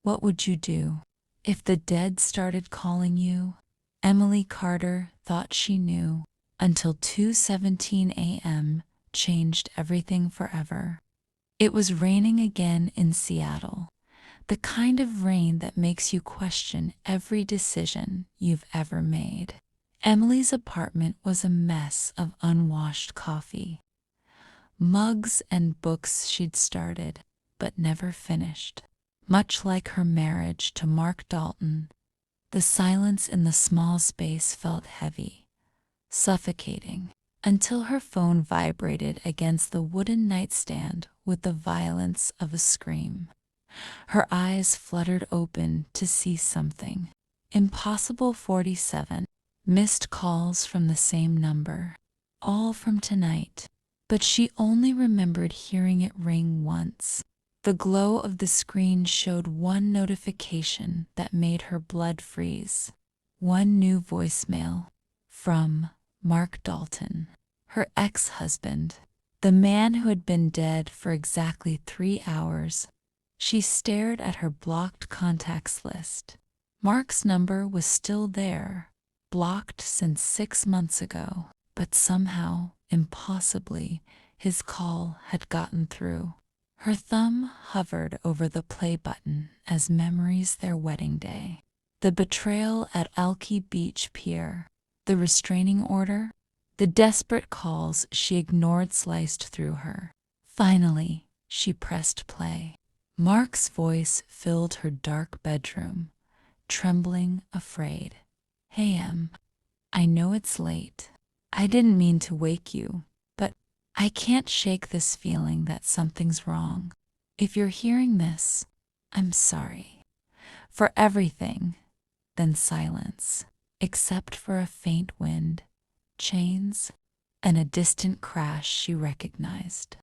What would you do if the dead started calling you? Emily Carter thought she knew until 2:17 a.m. changed everything forever. It was raining again in Seattle, the kind of rain that makes you question every decision you've ever made. Emily's apartment was a mess of unwashed coffee, mugs and books she'd started but never finished. Much like her marriage to Mark Dalton, the silence in the small space felt heavy, suffocating, until her phone vibrated against the wooden nightstand with the violence of a scream. Her eyes fluttered open to see something. Impossible 47. Missed calls from the same number. All from tonight. But she only remembered hearing it ring once. The glow of the screen showed one notification that made her blood freeze. One new voicemail. From Mark Dalton, her ex-husband, the man who had been dead for exactly 3 hours. She stared at her blocked contacts list. Mark's number was still there, blocked since 6 months ago, but somehow, impossibly, his call had gotten through. Her thumb hovered over the play button as memories their wedding day. The betrayal at Alki Beach Pier, the restraining order, the desperate calls she ignored sliced through her. Finally, she pressed play. Mark's voice filled her dark bedroom, trembling, afraid. "Hey, Em. I know it's late. I didn't mean to wake you, but I can't shake this feeling that something's wrong. If you're hearing this, I'm sorry. For everything." Then silence, except for a faint wind, chains, and a distant crash she recognized.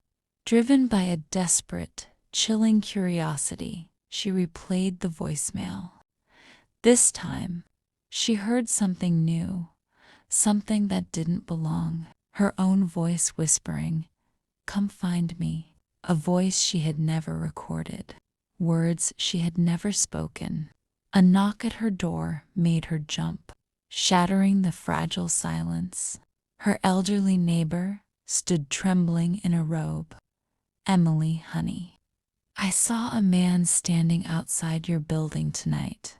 Driven by a desperate, chilling curiosity, she replayed the voicemail. This time, she heard something new, something that didn't belong. Her own voice whispering, "Come find me." A voice she had never recorded, words she had never spoken. A knock at her door made her jump, shattering the fragile silence. Her elderly neighbor stood trembling in a robe. "Emily, honey. I saw a man standing outside your building tonight,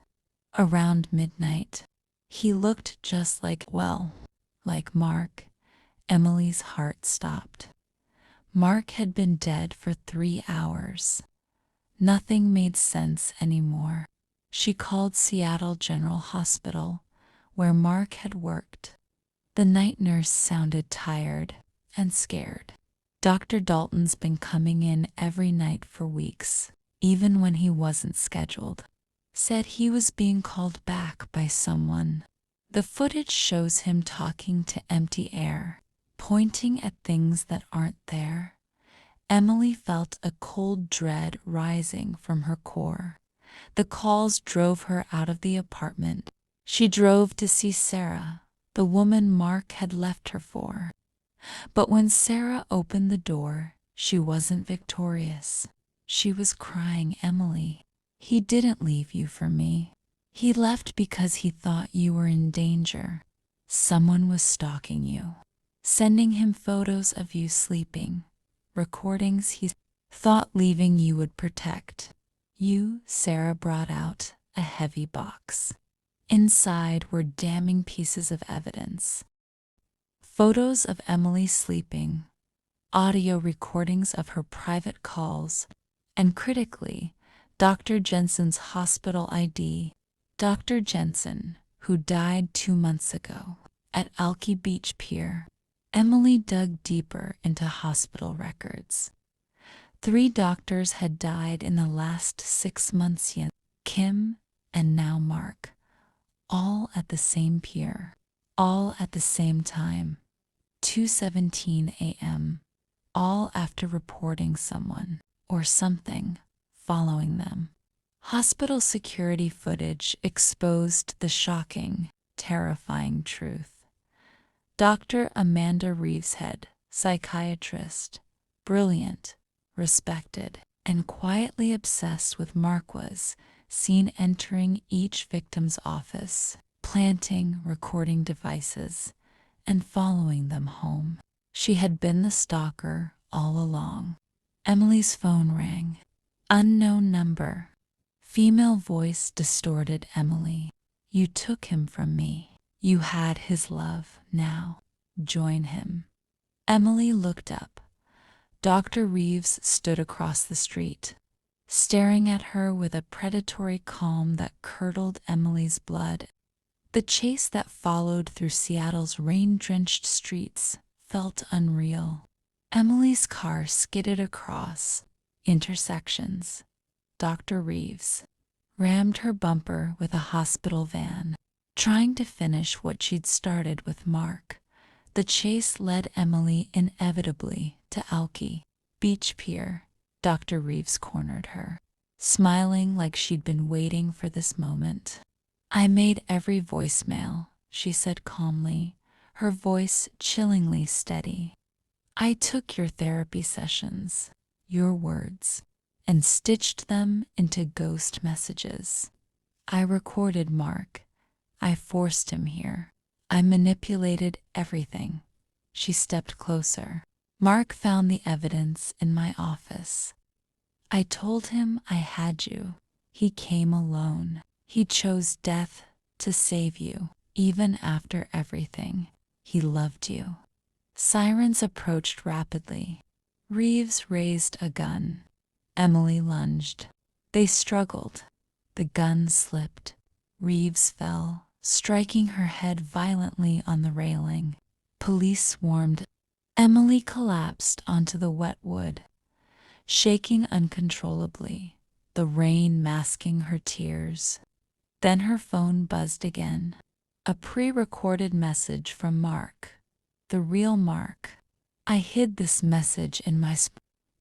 around midnight. He looked just like Mark." Emily's heart stopped. Mark had been dead for 3 hours. Nothing made sense anymore. She called Seattle General Hospital, where Mark had worked. The night nurse sounded tired and scared. "Dr. Dalton's been coming in every night for weeks, even when he wasn't scheduled. Said he was being called back by someone." The footage shows him talking to empty air, pointing at things that aren't there. Emily felt a cold dread rising from her core. The calls drove her out of the apartment. She drove to see Sarah, the woman Mark had left her for. But when Sarah opened the door, she wasn't victorious. She was crying, "Emily, he didn't leave you for me. He left because he thought you were in danger. Someone was stalking you, sending him photos of you sleeping, recordings he thought leaving you would protect you." Sarah brought out a heavy box. Inside were damning pieces of evidence. Photos of Emily sleeping, audio recordings of her private calls, and critically, Dr. Jensen's hospital ID. Dr. Jensen, who died 2 months ago at Alki Beach Pier. Emily dug deeper into hospital records. 3 doctors had died in the last 6 months, Kim and now Mark, all at the same pier, all at the same time, 2:17 a.m., all after reporting someone or something following them. Hospital security footage exposed the shocking, terrifying truth. Dr. Amanda Reeveshead, psychiatrist, brilliant, respected, and quietly obsessed with Mark was seen entering each victim's office, planting recording devices, and following them home. She had been the stalker all along. Emily's phone rang. Unknown number. Female voice distorted Emily. You took him from me. You had his love. Now, join him. Emily looked up. Dr. Reeves stood across the street, staring at her with a predatory calm that curdled Emily's blood. The chase that followed through Seattle's rain-drenched streets felt unreal. Emily's car skidded across intersections. Dr. Reeves rammed her bumper with a hospital van, trying to finish what she'd started with Mark. The chase led Emily inevitably to Alki Beach Pier. Dr. Reeves cornered her, smiling like she'd been waiting for this moment. I made every voicemail, she said calmly, her voice chillingly steady. I took your therapy sessions, your words, and stitched them into ghost messages. I recorded Mark. I forced him here. I manipulated everything. She stepped closer. Mark found the evidence in my office. I told him I had you. He came alone. He chose death to save you. Even after everything, he loved you. Sirens approached rapidly. Reeves raised a gun. Emily lunged. They struggled. The gun slipped. Reeves fell, striking her head violently on the railing. Police swarmed. Emily collapsed onto the wet wood, shaking uncontrollably, the rain masking her tears. Then her phone buzzed again. A pre-recorded message from Mark. The real Mark. I hid this message in my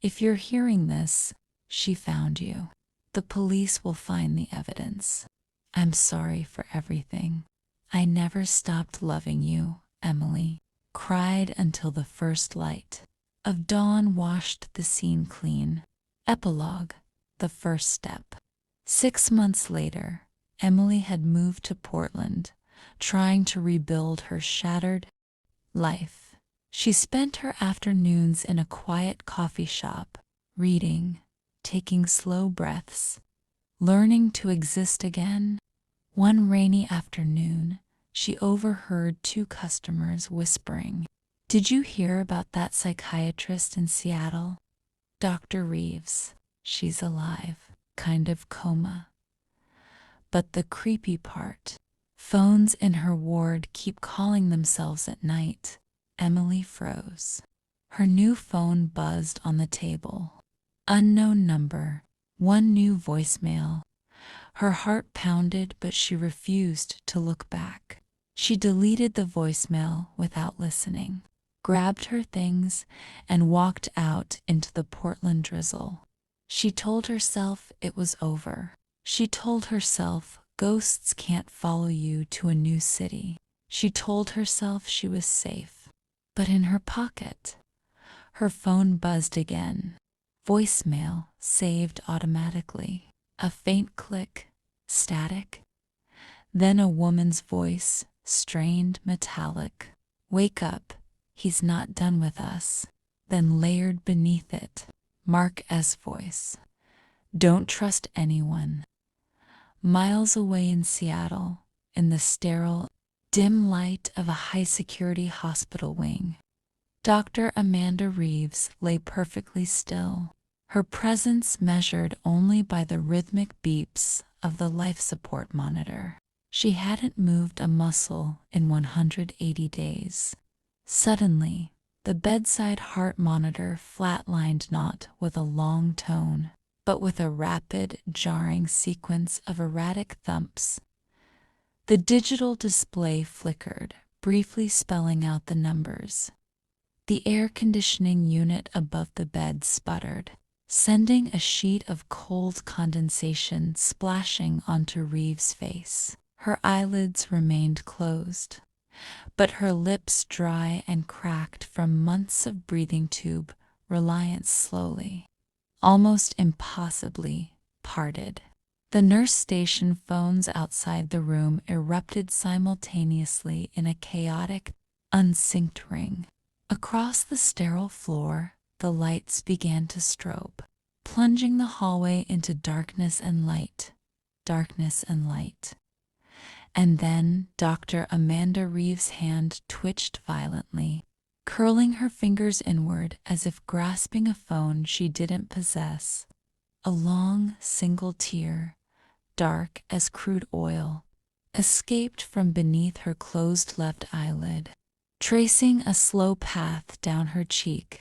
If you're hearing this, she found you. The police will find the evidence. I'm sorry for everything. I never stopped loving you, Emily. Cried until the first light of dawn washed the scene clean. Epilogue. The first step. 6 months later, Emily had moved to Portland, trying to rebuild her shattered life. She spent her afternoons in a quiet coffee shop, reading, taking slow breaths, learning to exist again. One rainy afternoon, she overheard 2 customers whispering, "Did you hear about that psychiatrist in Seattle? Dr. Reeves. She's alive, kind of coma." But the creepy part, phones in her ward keep calling themselves at night. Emily froze. Her new phone buzzed on the table. Unknown number, 1 new voicemail. Her heart pounded, but she refused to look back. She deleted the voicemail without listening, grabbed her things, and walked out into the Portland drizzle. She told herself it was over. She told herself ghosts can't follow you to a new city. She told herself she was safe. But in her pocket, her phone buzzed again. Voicemail saved automatically. A faint click, static. Then a woman's voice, strained, metallic. "Wake up, he's not done with us." Then layered beneath it, Mark S. voice. "Don't trust anyone." Miles away in Seattle, in the sterile, dim light of a high-security hospital wing, Dr. Amanda Reeves lay perfectly still, her presence measured only by the rhythmic beeps of the life support monitor. She hadn't moved a muscle in 180 days. Suddenly, the bedside heart monitor flatlined, not with a long tone, but with a rapid, jarring sequence of erratic thumps. The digital display flickered, briefly spelling out the numbers. The air conditioning unit above the bed sputtered, sending a sheet of cold condensation splashing onto Reeves' face. Her eyelids remained closed, but her lips dry and cracked from months of breathing tube reliance slowly. almost impossibly, parted. The nurse station phones outside the room erupted simultaneously in a chaotic, unsynced ring. Across the sterile floor, the lights began to strobe, plunging the hallway into darkness and light. Darkness and light. And then Dr. Amanda Reeves' hand twitched violently, curling her fingers inward as if grasping a phone she didn't possess. A long, single tear, dark as crude oil, escaped from beneath her closed left eyelid, tracing a slow path down her cheek,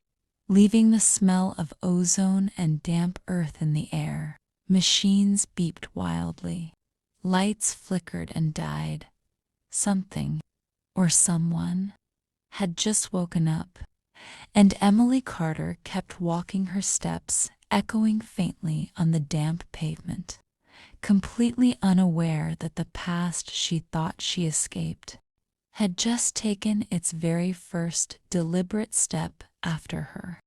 leaving the smell of ozone and damp earth in the air. Machines beeped wildly. Lights flickered and died. Something, or someone, had just woken up, and Emily Carter kept walking her steps, echoing faintly on the damp pavement, completely unaware that the past she thought she escaped had just taken its very first deliberate step after her.